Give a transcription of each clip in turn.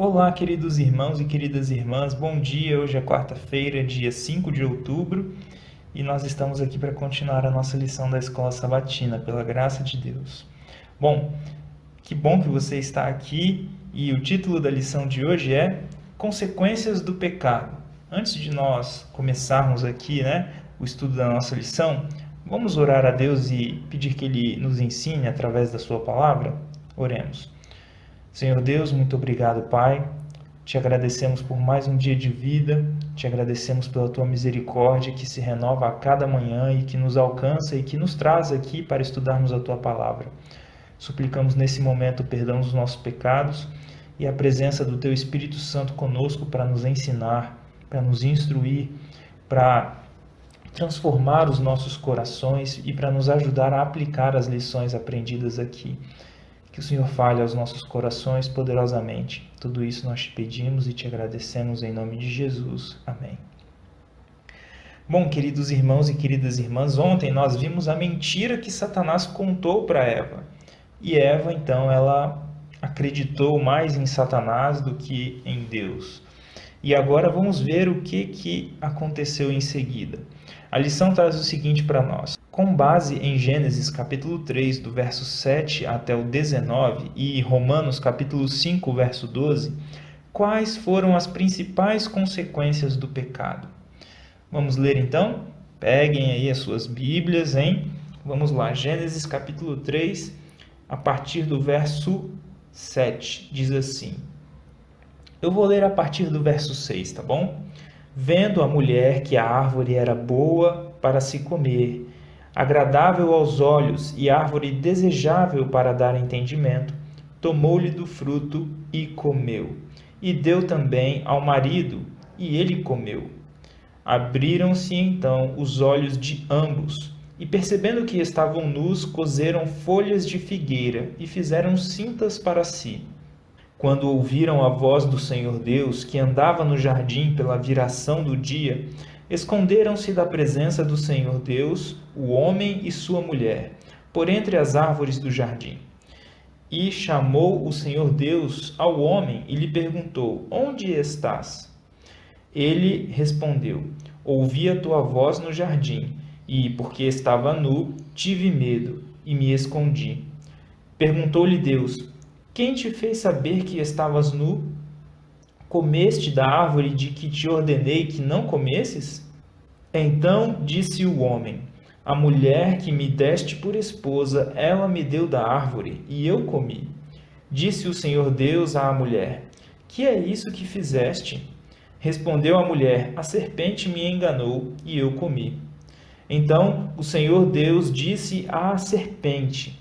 Olá, queridos irmãos e queridas irmãs, bom dia. Hoje é quarta-feira, dia 5 de outubro, e nós estamos aqui para continuar a nossa lição da Escola Sabatina, pela graça de Deus. Que bom que você está aqui, e o título da lição de hoje é Consequências do Pecado. Antes de nós começarmos aqui, o estudo da nossa lição, vamos orar a Deus e pedir que Ele nos ensine através da sua palavra? Oremos. Senhor Deus, muito obrigado, Pai. Te agradecemos por mais um dia de vida, te agradecemos pela Tua misericórdia que se renova a cada manhã e que nos alcança e que nos traz aqui para estudarmos a Tua palavra. Suplicamos nesse momento o perdão dos nossos pecados e a presença do Teu Espírito Santo conosco para nos ensinar, para nos instruir, para transformar os nossos corações e para nos ajudar a aplicar as lições aprendidas aqui. Que o Senhor fale aos nossos corações poderosamente. Tudo isso nós te pedimos e te agradecemos em nome de Jesus. Amém. Bom, queridos irmãos e queridas irmãs, ontem nós vimos a mentira que Satanás contou para Eva. E Eva, então, ela acreditou mais em Satanás do que em Deus. E agora vamos ver o que aconteceu em seguida. A lição traz o seguinte para nós. Com base em Gênesis capítulo 3, do verso 7 até o 19, e Romanos capítulo 5, verso 12, quais foram as principais consequências do pecado? Vamos ler então? Peguem aí as suas Bíblias, hein? Vamos lá, Gênesis capítulo 3, a partir do verso 7, diz assim. Eu vou ler a partir do verso 6, tá bom? Vendo a mulher que a árvore era boa para se comer, agradável aos olhos e árvore desejável para dar entendimento, tomou-lhe do fruto e comeu. E deu também ao marido, e ele comeu. Abriram-se então os olhos de ambos, e percebendo que estavam nus, coseram folhas de figueira e fizeram cintas para si. Quando ouviram a voz do Senhor Deus, que andava no jardim pela viração do dia, esconderam-se da presença do Senhor Deus, o homem e sua mulher, por entre as árvores do jardim. E chamou o Senhor Deus ao homem e lhe perguntou: Onde estás? Ele respondeu: Ouvi a tua voz no jardim, e, porque estava nu, tive medo e me escondi. Perguntou-lhe Deus: Quem te fez saber que estavas nu? Comeste da árvore de que te ordenei que não comesses? Então disse o homem: A mulher que me deste por esposa, ela me deu da árvore, e eu comi. Disse o Senhor Deus à mulher: Que é isso que fizeste? Respondeu a mulher: A serpente me enganou, e eu comi. Então o Senhor Deus disse à serpente: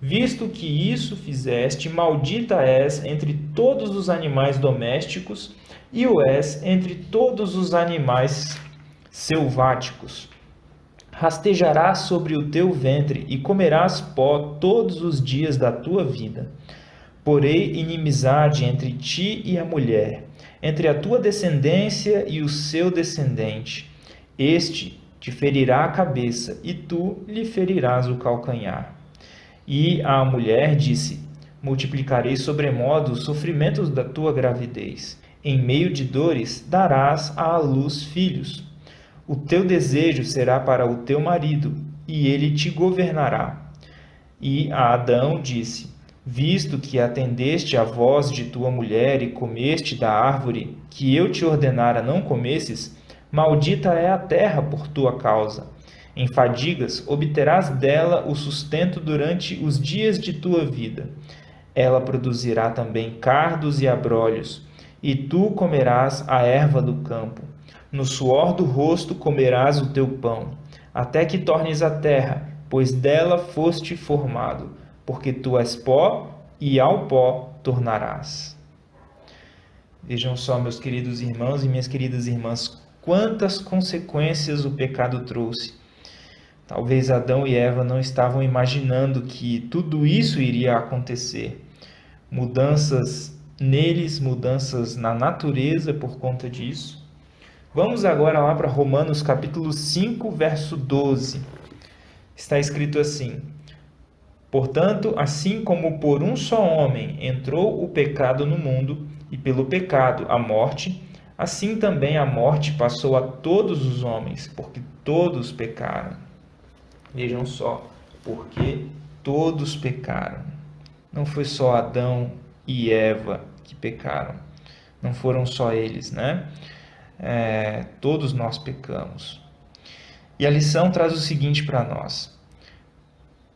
Visto que isso fizeste, maldita és entre todos os animais domésticos e o és entre todos os animais selváticos. Rastejarás sobre o teu ventre e comerás pó todos os dias da tua vida. Porei inimizade entre ti e a mulher, entre a tua descendência e o seu descendente. Este te ferirá a cabeça e tu lhe ferirás o calcanhar. E a mulher disse: Multiplicarei sobremodo os sofrimentos da tua gravidez. Em meio de dores darás à luz filhos. O teu desejo será para o teu marido, e ele te governará. E a Adão disse: Visto que atendeste à voz de tua mulher e comeste da árvore que eu te ordenara não comesses, maldita é a terra por tua causa. Em fadigas obterás dela o sustento durante os dias de tua vida. Ela produzirá também cardos e abrolhos, e tu comerás a erva do campo. No suor do rosto comerás o teu pão, até que tornes a terra, pois dela foste formado, porque tu és pó, e ao pó tornarás. Vejam só, meus queridos irmãos e minhas queridas irmãs, quantas consequências o pecado trouxe. Talvez Adão e Eva não estavam imaginando que tudo isso iria acontecer. Mudanças neles, mudanças na natureza por conta disso. Vamos agora lá para Romanos capítulo 5, verso 12. Está escrito assim: Portanto, assim como por um só homem entrou o pecado no mundo, e pelo pecado a morte, assim também a morte passou a todos os homens, porque todos pecaram. Vejam só, porque todos pecaram. Não foi só Adão e Eva que pecaram. Não foram só eles, né? Todos nós pecamos. E a lição traz o seguinte para nós.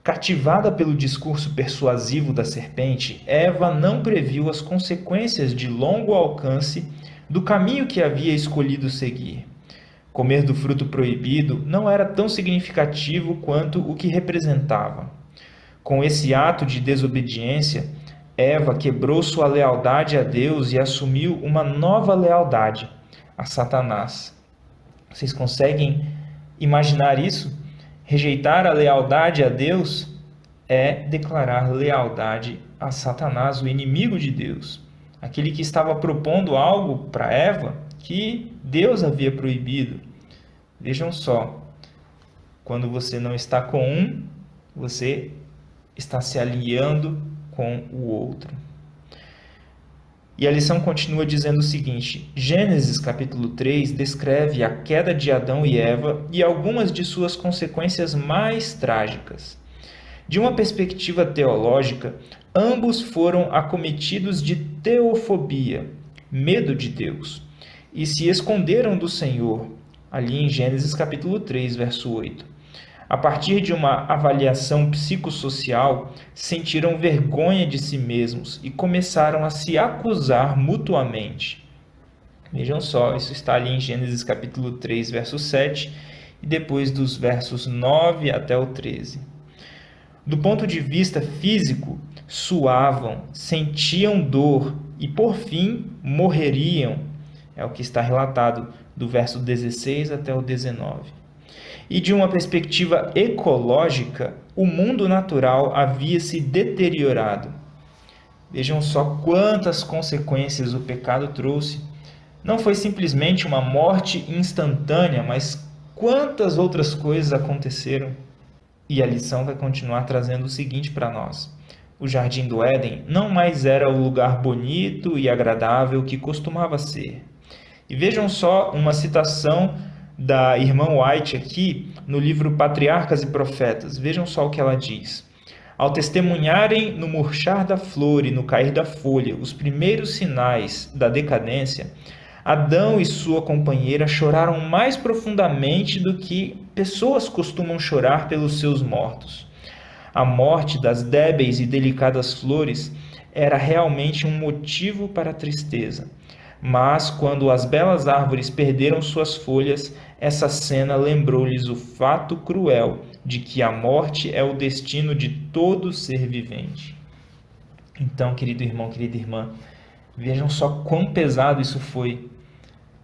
Cativada pelo discurso persuasivo da serpente, Eva não previu as consequências de longo alcance do caminho que havia escolhido seguir. Comer do fruto proibido não era tão significativo quanto o que representava. Com esse ato de desobediência, Eva quebrou sua lealdade a Deus e assumiu uma nova lealdade a Satanás. Vocês conseguem imaginar isso? Rejeitar a lealdade a Deus é declarar lealdade a Satanás, o inimigo de Deus. Aquele que estava propondo algo para Eva que Deus havia proibido. Vejam só, quando você não está com um, você está se alinhando com o outro. E a lição continua dizendo o seguinte: Gênesis capítulo 3 descreve a queda de Adão e Eva e algumas de suas consequências mais trágicas. De uma perspectiva teológica, ambos foram acometidos de teofobia, medo de Deus, e se esconderam do Senhor, ali em Gênesis capítulo 3, verso 8. A partir de uma avaliação psicossocial, sentiram vergonha de si mesmos e começaram a se acusar mutuamente. Vejam só, isso está ali em Gênesis capítulo 3, verso 7, e depois dos versos 9 até o 13. Do ponto de vista físico, suavam, sentiam dor e, por fim, morreriam. É o que está relatado do verso 16 até o 19. E de uma perspectiva ecológica, o mundo natural havia se deteriorado. Vejam só quantas consequências o pecado trouxe. Não foi simplesmente uma morte instantânea, mas quantas outras coisas aconteceram. E a lição vai continuar trazendo o seguinte para nós. O Jardim do Éden não mais era o lugar bonito e agradável que costumava ser. E vejam só uma citação da irmã White aqui no livro Patriarcas e Profetas. Vejam só o que ela diz. Ao testemunharem no murchar da flor e no cair da folha os primeiros sinais da decadência, Adão e sua companheira choraram mais profundamente do que pessoas costumam chorar pelos seus mortos. A morte das débeis e delicadas flores era realmente um motivo para a tristeza. Mas, quando as belas árvores perderam suas folhas, essa cena lembrou-lhes o fato cruel de que a morte é o destino de todo ser vivente. Então, querido irmão, querida irmã, vejam só quão pesado isso foi.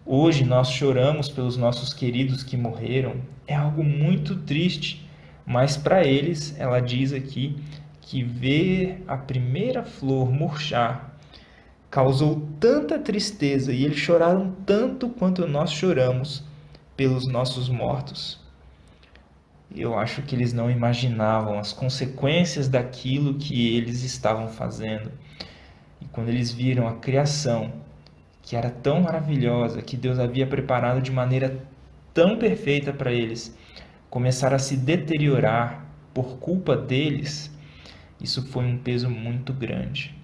Hoje nós choramos pelos nossos queridos que morreram. É algo muito triste, mas para eles, ela diz aqui, que ver a primeira flor murchar causou tanta tristeza e eles choraram tanto quanto nós choramos pelos nossos mortos. Eu acho que eles não imaginavam as consequências daquilo que eles estavam fazendo. E quando eles viram a criação, que era tão maravilhosa, que Deus havia preparado de maneira tão perfeita para eles, começar a se deteriorar por culpa deles, isso foi um peso muito grande.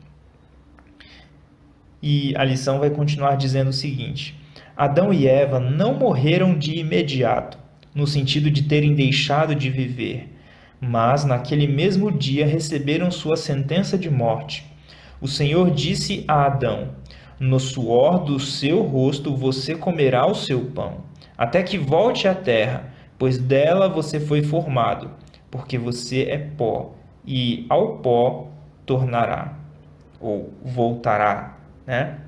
E a lição vai continuar dizendo o seguinte: Adão e Eva não morreram de imediato, no sentido de terem deixado de viver, mas naquele mesmo dia receberam sua sentença de morte. O Senhor disse a Adão: no suor do seu rosto você comerá o seu pão, até que volte à terra, pois dela você foi formado, porque você é pó, e ao pó tornará, ou voltará, né?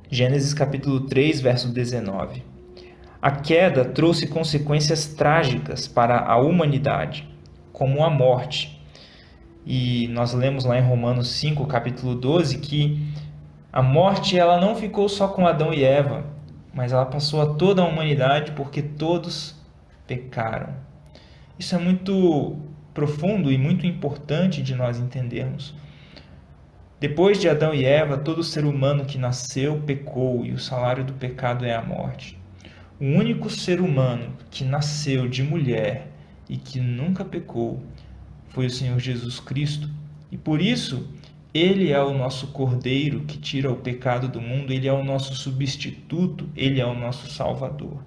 Gênesis capítulo 3, verso 19. A queda trouxe consequências trágicas para a humanidade, como a morte. E nós lemos lá em Romanos 5, capítulo 12, que a morte ela não ficou só com Adão e Eva, mas ela passou a toda a humanidade porque todos pecaram. Isso é muito profundo e muito importante de nós entendermos. Depois de Adão e Eva, todo ser humano que nasceu pecou e o salário do pecado é a morte. O único ser humano que nasceu de mulher e que nunca pecou foi o Senhor Jesus Cristo. E por isso, Ele é o nosso Cordeiro que tira o pecado do mundo, Ele é o nosso substituto, Ele é o nosso Salvador.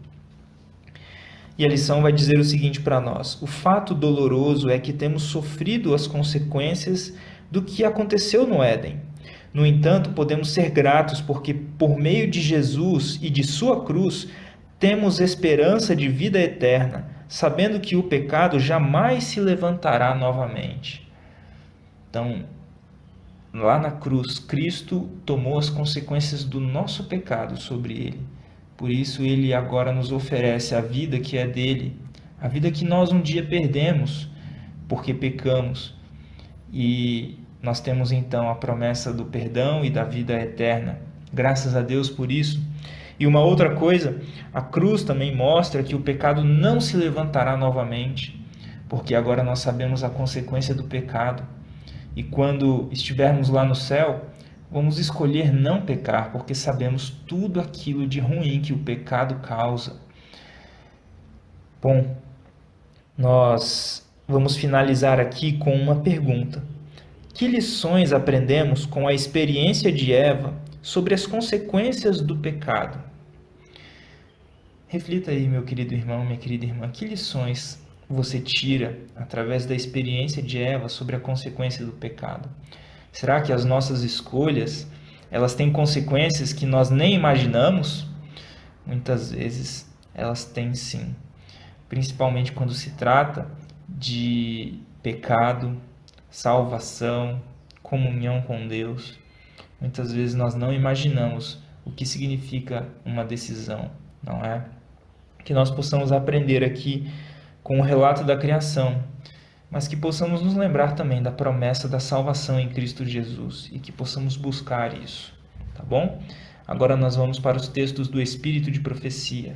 E a lição vai dizer o seguinte para nós: o fato doloroso é que temos sofrido as consequências do que aconteceu no Éden. No entanto, podemos ser gratos porque, por meio de Jesus e de sua cruz, temos esperança de vida eterna, sabendo que o pecado jamais se levantará novamente. Então, lá na cruz, Cristo tomou as consequências do nosso pecado sobre ele. Por isso, ele agora nos oferece a vida que é dele, a vida que nós um dia perdemos porque pecamos. E nós temos então a promessa do perdão e da vida eterna. Graças a Deus por isso. E uma outra coisa, a cruz também mostra que o pecado não se levantará novamente, porque agora nós sabemos a consequência do pecado. E quando estivermos lá no céu, vamos escolher não pecar, porque sabemos tudo aquilo de ruim que o pecado causa. Bom, nós vamos finalizar aqui com uma pergunta. Que lições aprendemos com a experiência de Eva sobre as consequências do pecado? Reflita aí, meu querido irmão, minha querida irmã, que lições você tira através da experiência de Eva sobre a consequência do pecado? Será que as nossas escolhas, elas têm consequências que nós nem imaginamos? Muitas vezes elas têm sim, principalmente quando se trata de pecado, salvação, comunhão com Deus. Muitas vezes nós não imaginamos o que significa uma decisão, não é? Que nós possamos aprender aqui com o relato da criação, mas que possamos nos lembrar também da promessa da salvação em Cristo Jesus e que possamos buscar isso, tá bom? Agora nós vamos para os textos do Espírito de Profecia.